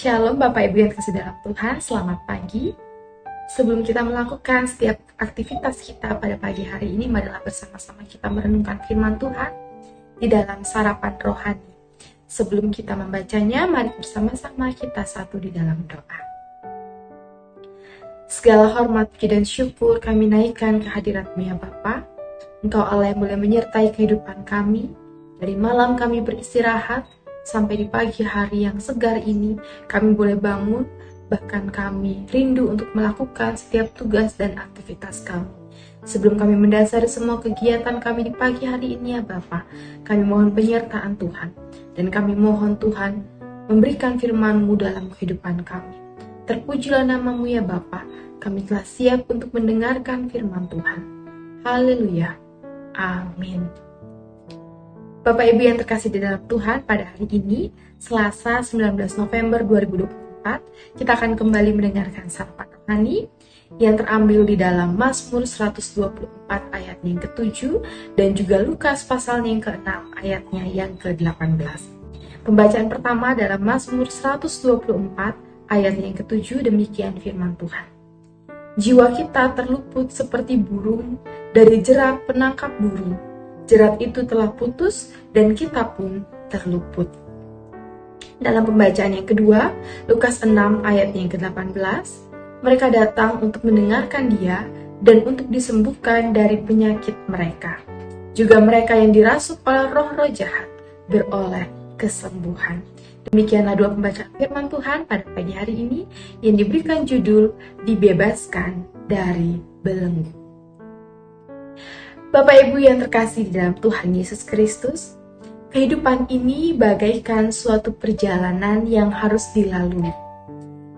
Shalom Bapak Ibu yang kasih dalam Tuhan, selamat pagi. Sebelum kita melakukan setiap aktivitas kita pada pagi hari ini, marilah bersama-sama kita merenungkan firman Tuhan di dalam sarapan rohani. Sebelum kita membacanya, mari bersama-sama kita satu di dalam doa. Segala hormat, puji dan syukur kami naikkan ke hadirat-Mu ya Bapa. Engkau Allah yang boleh menyertai kehidupan kami. Dari malam kami beristirahat, sampai di pagi hari yang segar ini, kami boleh bangun, bahkan kami rindu untuk melakukan setiap tugas dan aktivitas kami. Sebelum kami mendasari semua kegiatan kami di pagi hari ini ya Bapa, kami mohon penyertaan Tuhan, dan kami mohon Tuhan memberikan firman-Mu dalam kehidupan kami. Terpujilah nama-Mu ya Bapa, kami telah siap untuk mendengarkan firman Tuhan. Haleluya, amin. Bapak Ibu yang terkasih di dalam Tuhan, pada hari ini, Selasa 19 November 2024, kita akan kembali mendengarkan sarapan rohani yang terambil di dalam Mazmur 124 ayat yang ke-7 dan juga Lukas pasalnya yang ke-6 ayatnya yang ke-18. Pembacaan pertama dalam Mazmur 124 ayat yang ke-7, demikian firman Tuhan. Jiwa kita terluput seperti burung dari jerat penangkap burung. Jerat itu telah putus dan kita pun terluput. Dalam pembacaan yang kedua, Lukas 6 ayat yang ke-18, mereka datang untuk mendengarkan dia dan untuk disembuhkan dari penyakit mereka. Juga mereka yang dirasuk oleh roh-roh jahat beroleh kesembuhan. Demikianlah dua pembacaan firman Tuhan pada pagi hari ini yang diberikan judul Dibebaskan dari Belenggu. Bapak Ibu yang terkasih di dalam Tuhan Yesus Kristus, kehidupan ini bagaikan suatu perjalanan yang harus dilalui,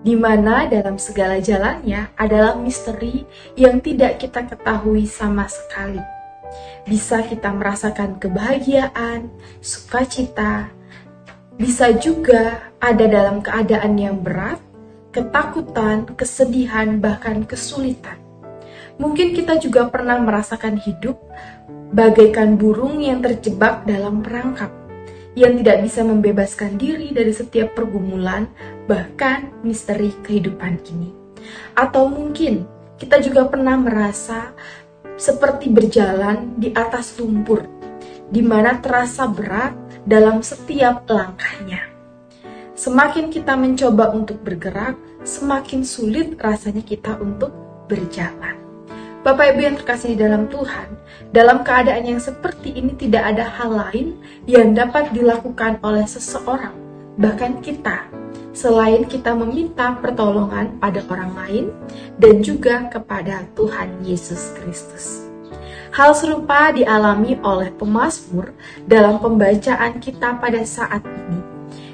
di mana dalam segala jalannya adalah misteri yang tidak kita ketahui sama sekali. Bisa kita merasakan kebahagiaan, sukacita, bisa juga ada dalam keadaan yang berat, ketakutan, kesedihan, bahkan kesulitan. Mungkin kita juga pernah merasakan hidup bagaikan burung yang terjebak dalam perangkap, yang tidak bisa membebaskan diri dari setiap pergumulan, bahkan misteri kehidupan ini. Atau mungkin kita juga pernah merasa seperti berjalan di atas lumpur, di mana terasa berat dalam setiap langkahnya. Semakin kita mencoba untuk bergerak, semakin sulit rasanya kita untuk berjalan. Bapak Ibu yang terkasih di dalam Tuhan, dalam keadaan yang seperti ini tidak ada hal lain yang dapat dilakukan oleh seseorang, bahkan kita, selain kita meminta pertolongan pada orang lain dan juga kepada Tuhan Yesus Kristus. Hal serupa dialami oleh pemazmur dalam pembacaan kita pada saat ini.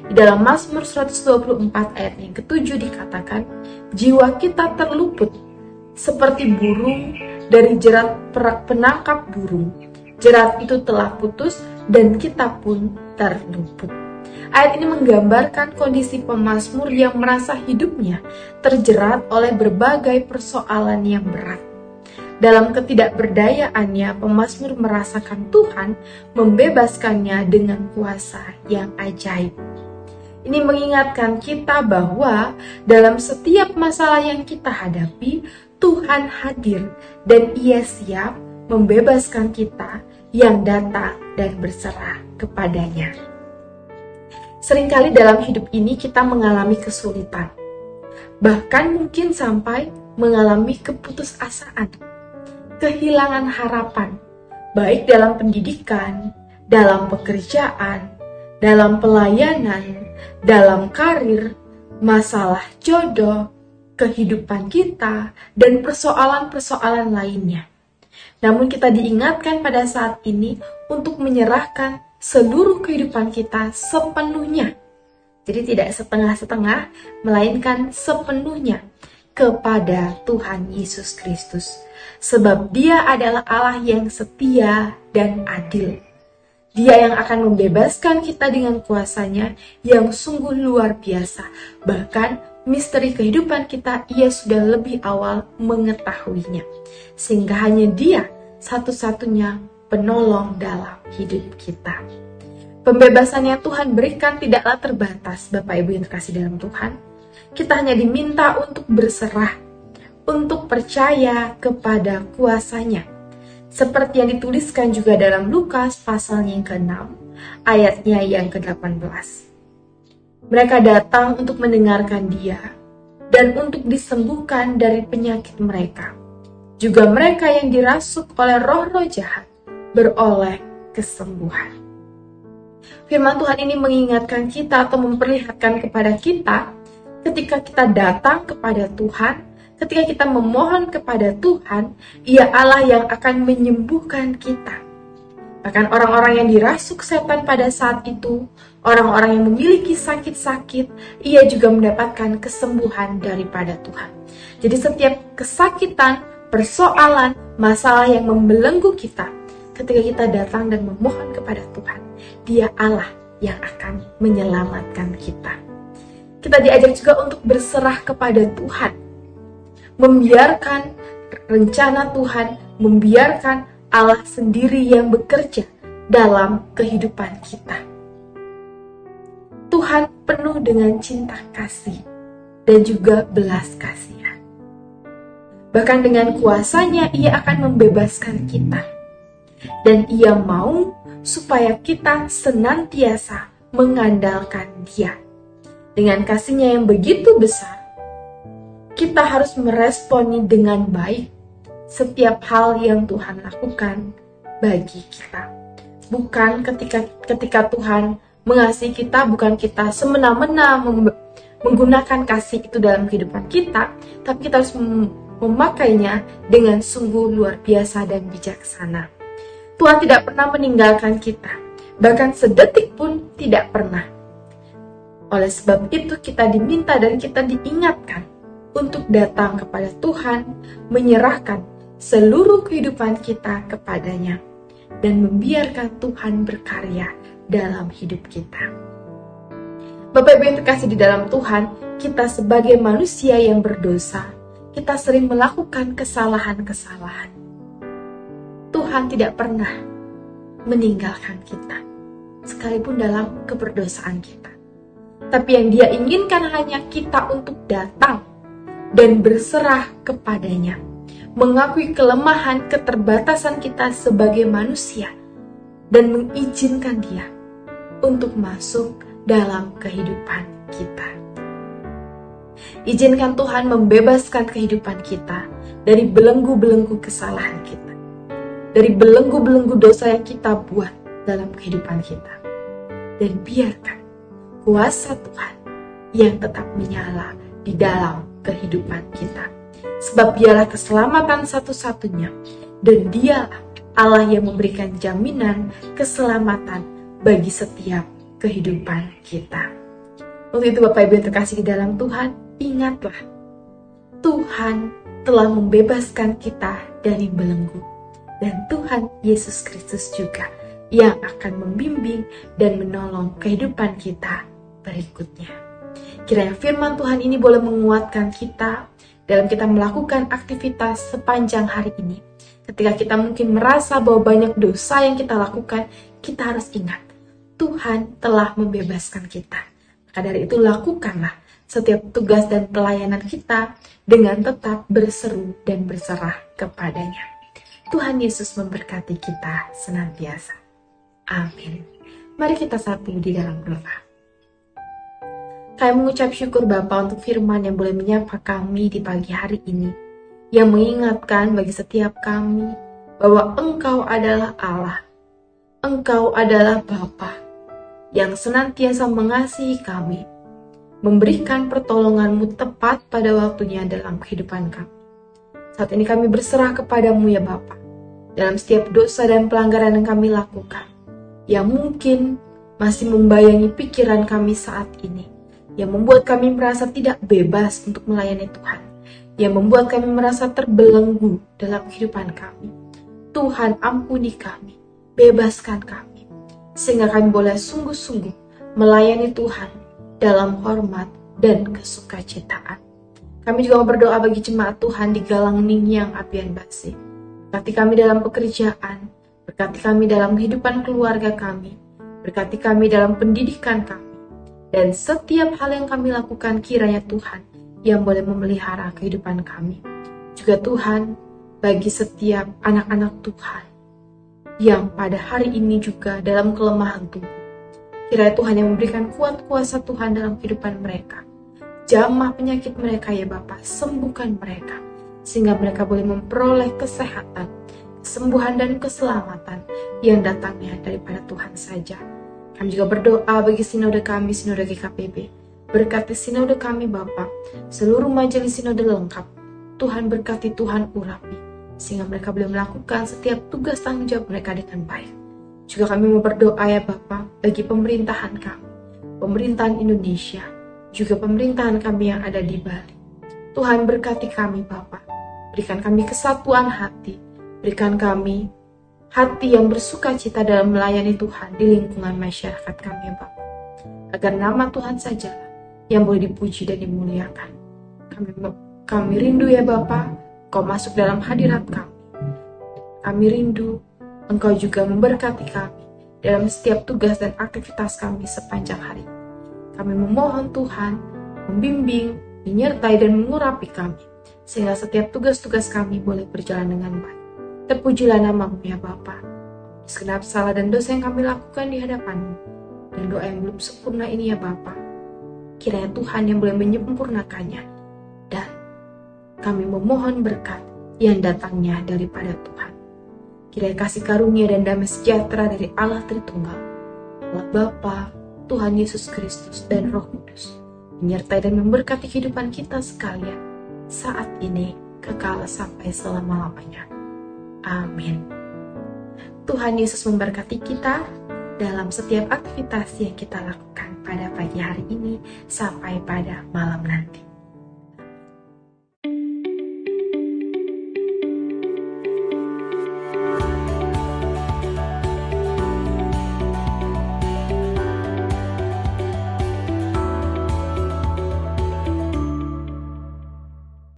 Di dalam Mazmur 124 ayat yang ke-7 dikatakan, jiwa kita terluput seperti burung dari jerat penangkap burung. Jerat itu telah putus dan kita pun terluput. Ayat ini menggambarkan kondisi pemazmur yang merasa hidupnya terjerat oleh berbagai persoalan yang berat. Dalam ketidakberdayaannya, pemazmur merasakan Tuhan membebaskannya dengan kuasa yang ajaib. Ini mengingatkan kita bahwa dalam setiap masalah yang kita hadapi, Tuhan hadir dan Ia siap membebaskan kita yang datang dan berserah kepadanya. Seringkali dalam hidup ini kita mengalami kesulitan, bahkan mungkin sampai mengalami keputusasaan, kehilangan harapan, baik dalam pendidikan, dalam pekerjaan, dalam pelayanan, dalam karir, masalah jodoh, kehidupan kita, dan persoalan-persoalan lainnya. Namun kita diingatkan pada saat ini untuk menyerahkan seluruh kehidupan kita sepenuhnya. Jadi tidak setengah-setengah, melainkan sepenuhnya kepada Tuhan Yesus Kristus. Sebab Dia adalah Allah yang setia dan adil. Dia yang akan membebaskan kita dengan kuasanya yang sungguh luar biasa. Bahkan misteri kehidupan kita, Ia sudah lebih awal mengetahuinya. Sehingga hanya Dia satu-satunya penolong dalam hidup kita. Pembebasan yang Tuhan berikan tidaklah terbatas, Bapak Ibu yang terkasih dalam Tuhan. Kita hanya diminta untuk berserah, untuk percaya kepada kuasa-Nya. Seperti yang dituliskan juga dalam Lukas pasal yang ke-6, ayatnya yang ke-18. Mereka datang untuk mendengarkan Dia dan untuk disembuhkan dari penyakit mereka. Juga mereka yang dirasuk oleh roh-roh jahat beroleh kesembuhan. Firman Tuhan ini mengingatkan kita atau memperlihatkan kepada kita ketika kita datang kepada Tuhan, ketika kita memohon kepada Tuhan, Ia Allah yang akan menyembuhkan kita. Bahkan orang-orang yang dirasuk setan pada saat itu, orang-orang yang memiliki sakit-sakit, ia juga mendapatkan kesembuhan daripada Tuhan. Jadi setiap kesakitan, persoalan, masalah yang membelenggu kita, ketika kita datang dan memohon kepada Tuhan, Dia Allah yang akan menyelamatkan kita. Kita diajak juga untuk berserah kepada Tuhan, membiarkan rencana Tuhan, membiarkan Allah sendiri yang bekerja dalam kehidupan kita. Tuhan penuh dengan cinta kasih dan juga belas kasihan. Bahkan dengan kuasa-Nya Ia akan membebaskan kita. Dan Ia mau supaya kita senantiasa mengandalkan Dia. Dengan kasih-Nya yang begitu besar, kita harus meresponi dengan baik setiap hal yang Tuhan lakukan bagi kita. Bukan ketika Tuhan mengasihi kita, bukan kita semena-mena menggunakan kasih itu dalam kehidupan kita, tapi kita harus memakainya dengan sungguh luar biasa dan bijaksana. Tuhan tidak pernah meninggalkan kita, bahkan sedetik pun tidak pernah. Oleh sebab itu kita diminta dan kita diingatkan untuk datang kepada Tuhan, menyerahkan seluruh kehidupan kita kepadanya, dan membiarkan Tuhan berkarya dalam hidup kita. Bapak Ibu yang terkasih di dalam Tuhan, kita sebagai manusia yang berdosa, kita sering melakukan kesalahan-kesalahan. Tuhan tidak pernah meninggalkan kita, sekalipun dalam keberdosaan kita. Tapi yang Dia inginkan hanya kita untuk datang dan berserah kepadanya, mengakui kelemahan, keterbatasan kita sebagai manusia, dan mengizinkan Dia untuk masuk dalam kehidupan kita. Izinkan Tuhan membebaskan kehidupan kita dari belenggu-belenggu kesalahan kita, dari belenggu-belenggu dosa yang kita buat dalam kehidupan kita. Dan biarkan kuasa Tuhan yang tetap menyala di dalam kehidupan kita. Sebab Dialah keselamatan satu-satunya, dan Dialah Allah yang memberikan jaminan keselamatan bagi setiap kehidupan kita. Untuk itu Bapak Ibu yang terkasih di dalam Tuhan, ingatlah, Tuhan telah membebaskan kita dari belenggu. Dan Tuhan Yesus Kristus juga yang akan membimbing dan menolong kehidupan kita berikutnya. Kiranya firman Tuhan ini boleh menguatkan kita dalam kita melakukan aktivitas sepanjang hari ini. Ketika kita mungkin merasa bahwa banyak dosa yang kita lakukan, kita harus ingat, Tuhan telah membebaskan kita. Maka dari itu lakukanlah setiap tugas dan pelayanan kita dengan tetap berseru dan berserah kepadanya. Tuhan Yesus memberkati kita senantiasa. Amin. Mari kita satu di dalam doa. Kami mengucap syukur Bapa untuk firman yang boleh menyapa kami di pagi hari ini, yang mengingatkan bagi setiap kami bahwa Engkau adalah Allah. Engkau adalah Bapa yang senantiasa mengasihi kami, memberikan pertolongan-Mu tepat pada waktunya dalam kehidupan kami. Saat ini kami berserah kepadamu ya Bapa, dalam setiap dosa dan pelanggaran yang kami lakukan, yang mungkin masih membayangi pikiran kami saat ini, yang membuat kami merasa tidak bebas untuk melayani Tuhan, yang membuat kami merasa terbelenggu dalam kehidupan kami. Tuhan ampuni kami, bebaskan kami, sehingga kami boleh sungguh-sungguh melayani Tuhan dalam hormat dan kesukacitaan. Kami juga berdoa bagi jemaat Tuhan di Galang Ningyang Apian Basi. Berkati kami dalam pekerjaan, berkati kami dalam kehidupan keluarga kami, Berkati kami dalam pendidikan kami. Dan setiap hal yang kami lakukan kiranya Tuhan yang boleh memelihara kehidupan kami. Juga Tuhan, bagi setiap anak-anak Tuhan yang pada hari ini juga dalam kelemahan tubuh, kiranya Tuhan yang memberikan kuat kuasa Tuhan dalam kehidupan mereka. Jamah penyakit mereka ya Bapa, sembuhkan mereka, sehingga mereka boleh memperoleh kesehatan, kesembuhan dan keselamatan yang datangnya daripada Tuhan saja. Kami juga berdoa bagi sinode kami, sinode GKPB. Berkati sinode kami Bapa, seluruh majelis sinode lengkap. Tuhan berkati, Tuhan urapi, sehingga mereka boleh melakukan setiap tugas tanggung jawab mereka dengan baik. Juga kami mau berdoa ya Bapa, bagi pemerintahan kami, pemerintahan Indonesia, juga pemerintahan kami yang ada di Bali. Tuhan berkati kami Bapa, berikan kami kesatuan hati, berikan kami hati yang bersuka cita dalam melayani Tuhan di lingkungan masyarakat kami Bapa, agar nama Tuhan saja yang boleh dipuji dan dimuliakan. Kami rindu ya Bapa, Kau masuk dalam hadirat kami. Kami rindu Engkau juga memberkati kami dalam setiap tugas dan aktivitas kami sepanjang hari. Kami memohon Tuhan membimbing, menyertai dan mengurapi kami, sehingga setiap tugas-tugas kami boleh berjalan dengan baik. Terpujilah nama-Mu ya Bapa. Segenap salah dan dosa yang kami lakukan di hadapan-Mu, dan doa yang belum sempurna ini ya Bapa, kiranya Tuhan yang boleh menyempurnakannya, dan kami memohon berkat yang datangnya daripada Tuhan. Kiranya kasih karunia dan damai sejahtera dari Allah Tritunggal, Allah Bapa, Tuhan Yesus Kristus dan Roh Kudus, menyertai dan memberkati kehidupan kita sekalian saat ini kekal sampai selama-lamanya. Amin. Tuhan Yesus memberkati kita dalam setiap aktivitas yang kita lakukan pada pagi hari ini sampai pada malam nanti.